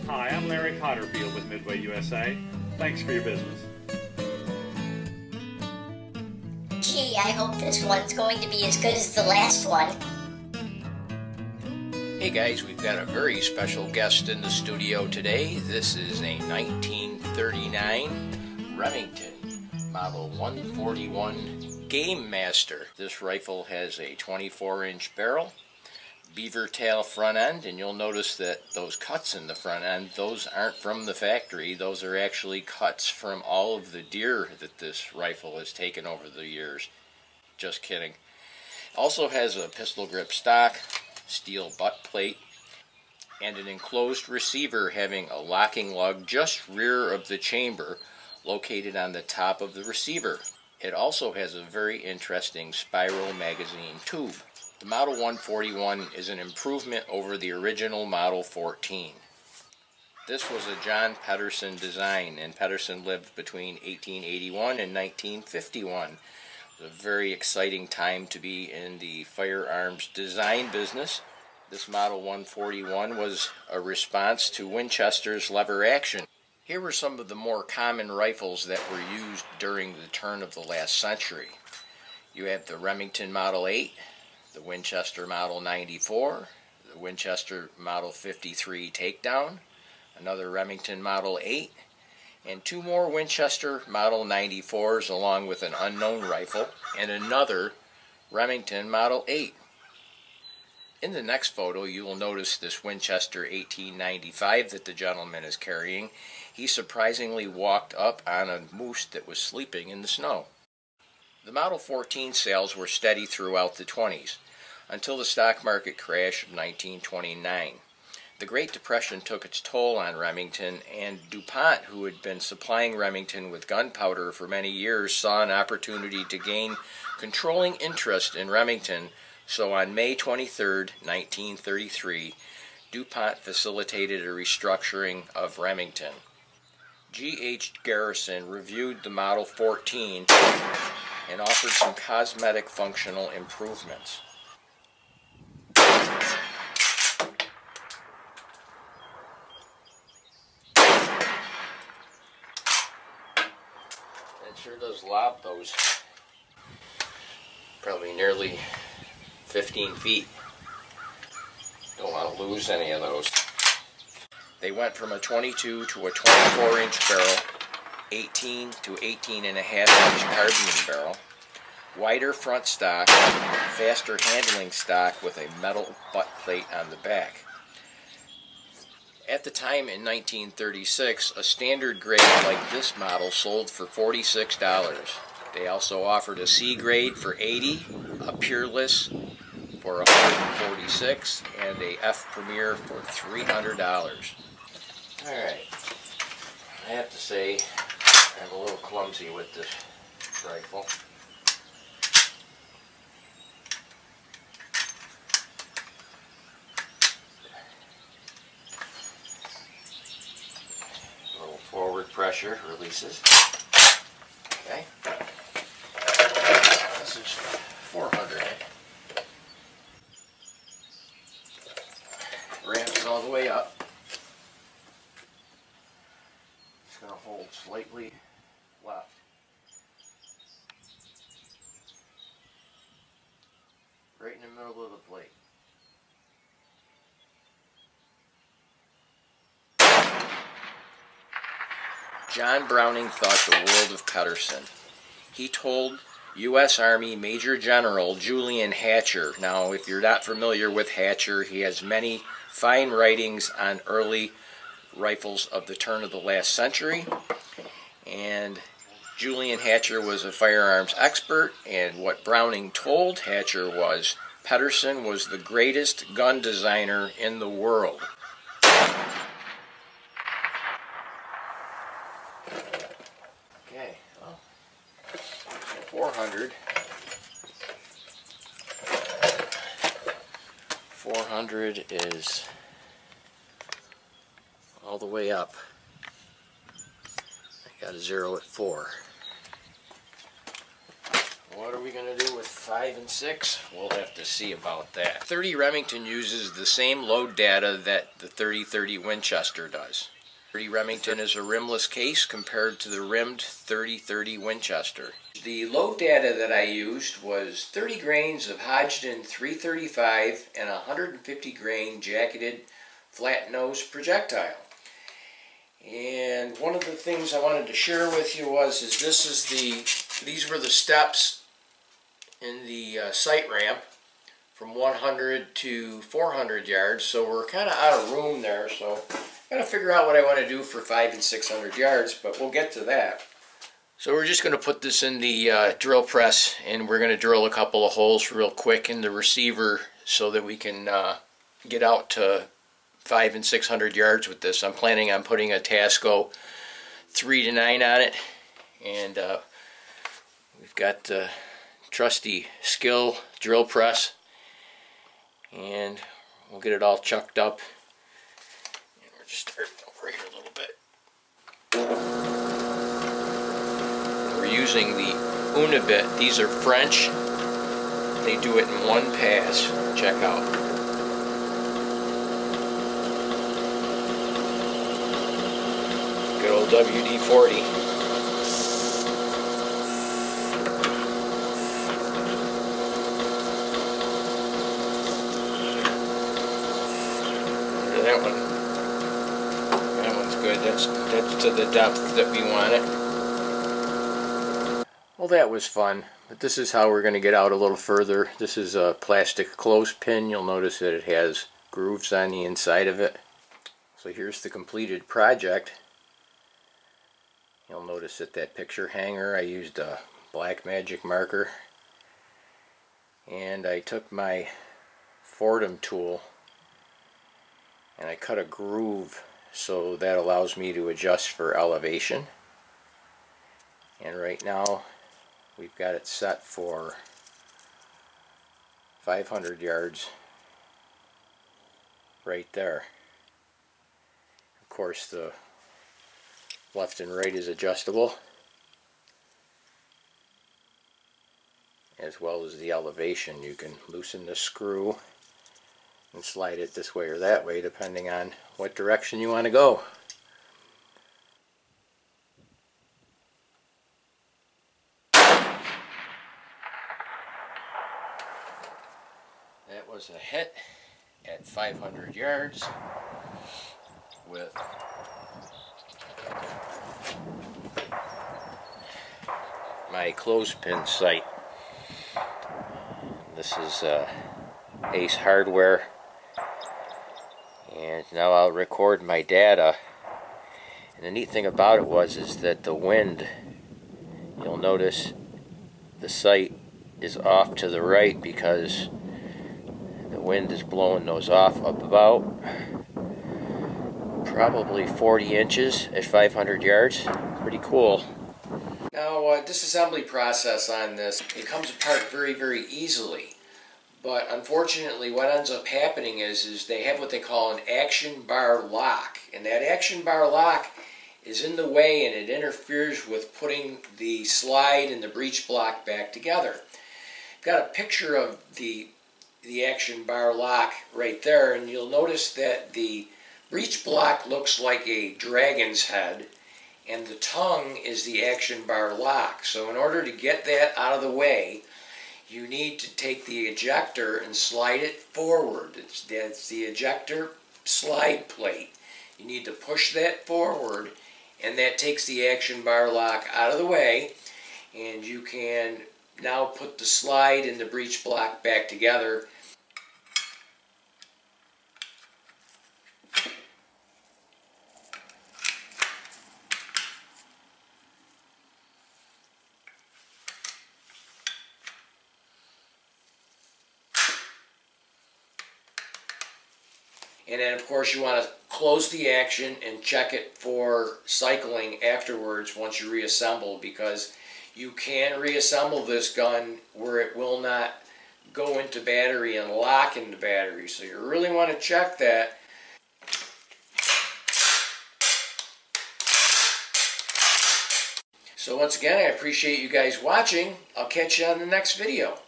Hi, I'm Larry Potterfield with Midway USA. Thanks for your business. Gee, I hope this one's going to be as good as the last one. Hey guys, we've got a very special guest in the studio today. This is a 1939 Remington Model 141 Game Master. This rifle has a 24-inch barrel, beaver tail front end, and you'll notice that those cuts in the front end, those aren't from the factory. Those are actually cuts from all of the deer that this rifle has taken over the years. Just kidding. Also has a pistol grip stock, steel butt plate, and an enclosed receiver having a locking lug just rear of the chamber located on the top of the receiver. It also has a very interesting spiral magazine tube. The Model 141 is an improvement over the original Model 14. This was a John Pedersen design, and Pedersen lived between 1881 and 1951. It was a very exciting time to be in the firearms design business. This Model 141 was a response to Winchester's lever action. Here were some of the more common rifles that were used during the turn of the last century. You have the Remington Model 8, the Winchester Model 94, the Winchester Model 53 Takedown, another Remington Model 8, and two more Winchester Model 94s along with an unknown rifle, and another Remington Model 8. In the next photo you will notice this Winchester 1895 that the gentleman is carrying. He surprisingly walked up on a moose that was sleeping in the snow. The Model 14 sales were steady throughout the 20s, until the stock market crash of 1929. The Great Depression took its toll on Remington, and DuPont, who had been supplying Remington with gunpowder for many years, saw an opportunity to gain controlling interest in Remington, so on May 23, 1933, DuPont facilitated a restructuring of Remington. G.H. Garrison reviewed the Model 14 and offered some cosmetic functional improvements. It sure does lob those probably nearly 15 feet. Don't want to lose any of those. They went from a 22 to a 24-inch barrel, 18 to 18.5-inch carbine barrel, wider front stock, faster handling stock with a metal butt plate on the back. At the time in 1936, a standard grade like this model sold for $46. They also offered a C grade for $80, a Peerless for $146, and a F Premier for $300. Alright, I have to say I'm a little clumsy with this rifle. A little forward pressure releases. Okay. This is 400. Ramps all the way up. It's going to hold slightly left. Right in the middle of the plate. John Browning thought the world of Pedersen. He told U.S. Army Major General Julian Hatcher. Now, if you're not familiar with Hatcher, he has many fine writings on early rifles of the turn of the last century. And Julian Hatcher was a firearms expert, and what Browning told Hatcher was Pedersen was the greatest gun designer in the world. 400. 400 is all the way up. I got a 0 at 4. What are we going to do with 5 and 6? We'll have to see about that. 30 Remington uses the same load data that the 30-30 Winchester does. 30 Remington is a rimless case compared to the rimmed 30-30 Winchester. The load data that I used was 30 grains of Hodgdon 335 and 150 grain jacketed flat nose projectile. And one of the things I wanted to share with you these were the steps in the sight ramp from 100 to 400 yards, so we're kind of out of room there, so I gotta figure out what I want to do for 500 and 600 yards, but we'll get to that. So we're just going to put this in the drill press, and we're going to drill a couple of holes real quick in the receiver so that we can get out to 500 and 600 yards with this. I'm planning on putting a Tasco 3-9 on it, and we've got the trusty Skill drill press, and we'll get it all chucked up. And we're just starting over here a little bit. We're using the Unibit. These are French. They do it in one pass. Check out. Good old WD-40. That one's good. That's to the depth that we want it. Well, that was fun, but this is how we're going to get out a little further. This is a plastic clothespin. You'll notice that it has grooves on the inside of it. So here's the completed project. You'll notice that picture hanger, I used a black magic marker, and I took my Fordham tool and I cut a groove, so that allows me to adjust for elevation. And right now we've got it set for 500 yards right there. Of course, the left and right is adjustable, as well as the elevation. You can loosen the screw and slide it this way or that way depending on what direction you want to go. That was a hit at 500 yards with my clothespin sight. This is Ace Hardware, and now I'll record my data. And the neat thing about it is that the wind, you'll notice the sight is off to the right because the wind is blowing those off up about probably 40 inches at 500 yards. Pretty cool. Now, disassembly process on this, it comes apart very, very easily. But unfortunately, what ends up happening is they have what they call an action bar lock. And that action bar lock is in the way, and it interferes with putting the slide and the breech block back together. I've got a picture of the action bar lock right there, and you'll notice that the breech block looks like a dragon's head, and the tongue is the action bar lock. So in order to get that out of the way, you need to take the ejector and slide it forward. That's the ejector slide plate. You need to push that forward, and that takes the action bar lock out of the way, and you can now put the slide and the breech block back together. And then, of course, you want to close the action and check it for cycling afterwards once you reassemble, because you can reassemble this gun where it will not go into battery and lock into battery. So you really want to check that. So once again, I appreciate you guys watching. I'll catch you on the next video.